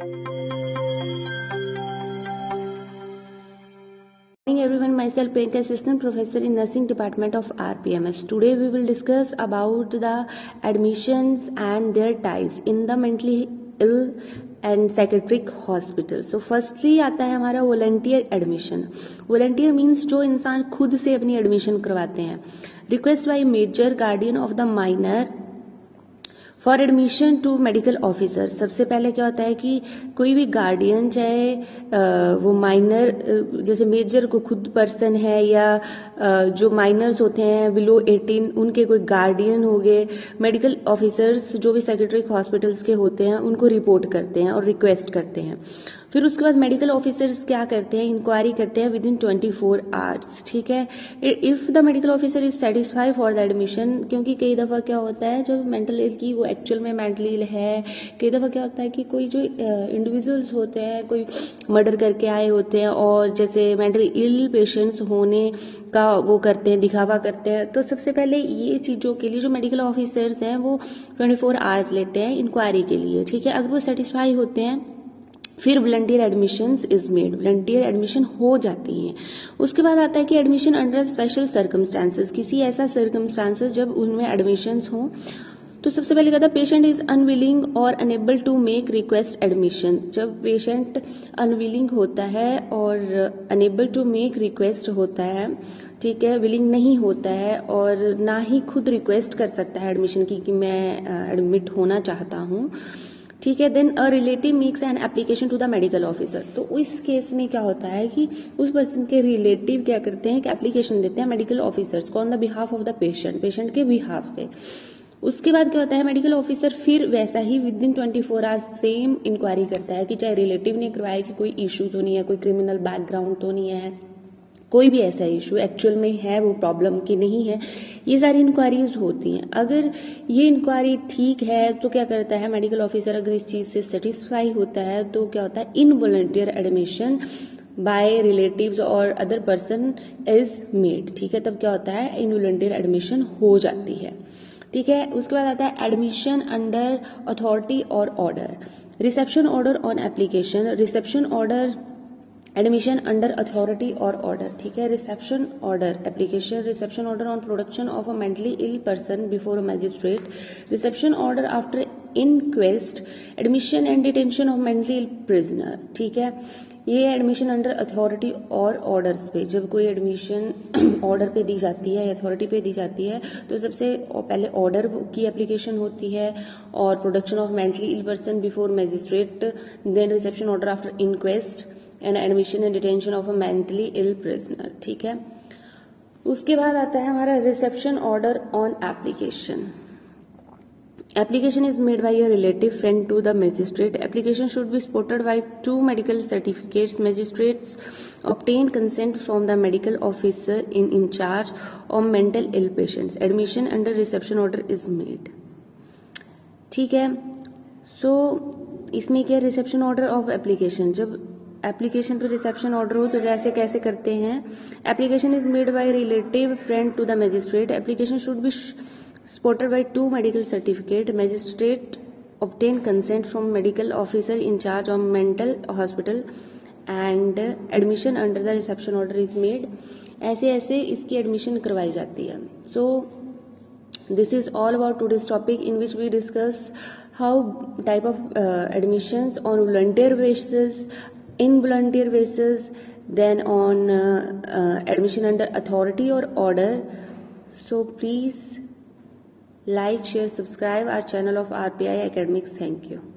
Morning everyone, myself Priyanka, assistant professor in nursing department of RPMS. Today we will discuss about the admissions and their types in the mentally ill and psychiatric hospital. So firstly आता है हमारा volunteer admission. Volunteer means जो इंसान खुद से अपनी admission करवाते हैं. Request by major guardian of the minor for admission to medical officer. सबसे पहले क्या होता है कि कोई भी गार्डियन, चाहे वो माइनर, जैसे मेजर को खुद पर्सन है या जो माइनर्स होते हैं बिलो 18 उनके कोई गार्डियन हो गए, मेडिकल ऑफिसर्स जो भी साइकियाट्रिक हॉस्पिटल्स के होते हैं उनको रिपोर्ट करते हैं और रिक्वेस्ट करते हैं. फिर उसके बाद मेडिकल ऑफिसर्स क्या करते हैं, इंक्वायरी करते हैं विद इन 24 आवर्स. ठीक है, if the medical officer is satisfied for the admission. क्योंकि कई दफ़ा क्या होता है जब मेंटल इल की वो एक्चुअल में मेंटली इल है, कई दफ़ा क्या होता है कि कोई जो इंडिविजुअल्स होते हैं कोई मर्डर करके आए होते हैं और जैसे मेंटली इल पेशेंट्स होने का वो करते हैं, दिखावा करते हैं. तो सबसे पहले ये चीज़ों के लिए जो मेडिकल ऑफिसर्स हैं वो 24 आवर्स लेते हैं इंक्वायरी के लिए. ठीक है, अगर वो सेटिस्फाई होते हैं फिर volunteer admissions is made, volunteer admission हो जाती है. उसके बाद आता है कि एडमिशन अंडर स्पेशल सर्कमस्टांसेस, किसी ऐसा सर्कमस्टांसेस जब उनमें एडमिशंस हों. तो सबसे पहले कहता है पेशेंट इज अनविलिंग और unable to make request admission. जब पेशेंट अनविलिंग होता है और अनेबल टू मेक रिक्वेस्ट होता है, ठीक है, विलिंग नहीं होता है और ना ही खुद रिक्वेस्ट कर सकता है एडमिशन की कि मैं एडमिट होना चाहता हूँ. ठीक है, then a relative makes an application to the medical officer. तो इस केस में क्या होता है कि उस पर्सन के रिलेटिव क्या करते हैं कि एप्लीकेशन देते हैं मेडिकल ऑफिसर्स को on the behalf of the patient, patient के बिहाफ पे. उसके बाद क्या होता है मेडिकल ऑफिसर फिर वैसा ही within 24 hours same inquiry करता है कि चाहे रिलेटिव ने करवाया कि कोई इशू तो नहीं है, कोई क्रिमिनल बैकग्राउंड तो नहीं है, कोई भी ऐसा इशू एक्चुअल में है वो प्रॉब्लम की नहीं है. ये सारी इंक्वायरीज होती हैं. अगर ये इंक्वायरी ठीक है तो क्या करता है मेडिकल ऑफिसर, अगर इस चीज़ से सेटिस्फाई होता है तो क्या होता है इनवॉलंटियर एडमिशन बाय रिलेटिव्स और अदर पर्सन इज मेड. ठीक है, तब क्या होता है इनवॉलंटियर एडमिशन हो जाती है. ठीक है, उसके बाद आता है एडमिशन अंडर अथॉरिटी और order. Reception order on application, reception order, admission under authority और ऑर्डर. ठीक है, reception order application, reception order on production of a mentally ill person before a magistrate, reception order after inquest, admission and detention of mentally ill prisoner. ठीक है, ये admission under authority और orders पे. जब कोई admission order पे दी जाती है, अथॉरिटी पे दी जाती है तो सबसे पहले ऑर्डर की एप्लीकेशन होती है और production of mentally ill person before magistrate, then reception order after inquest and admission and detention of a mentally ill prisoner. ठीक है, उसके बाद आता है हमारा reception order on application. Application is made by a relative friend to the magistrate. Application should be supported by 2 medical certificates. Magistrates obtain consent from the medical officer in charge of mental ill patients. Admission under reception order is made. ठीक है, so इसमें क्या reception order of application, जब application पे reception order हो तो कैसे कैसे करते हैं. Application is made by relative friend to the magistrate. Application should be supported by 2 medical certificate. Magistrate obtain consent from medical officer in charge of mental hospital and admission under the reception order is made. ऐसे ऐसे इसकी admission करवाई जाती है. So this is all about today's topic in which we discuss how type of admissions on volunteer basis, involunteer basis, then on admission under authority or order. So please like, share, subscribe our channel of RPI Academics. Thank you.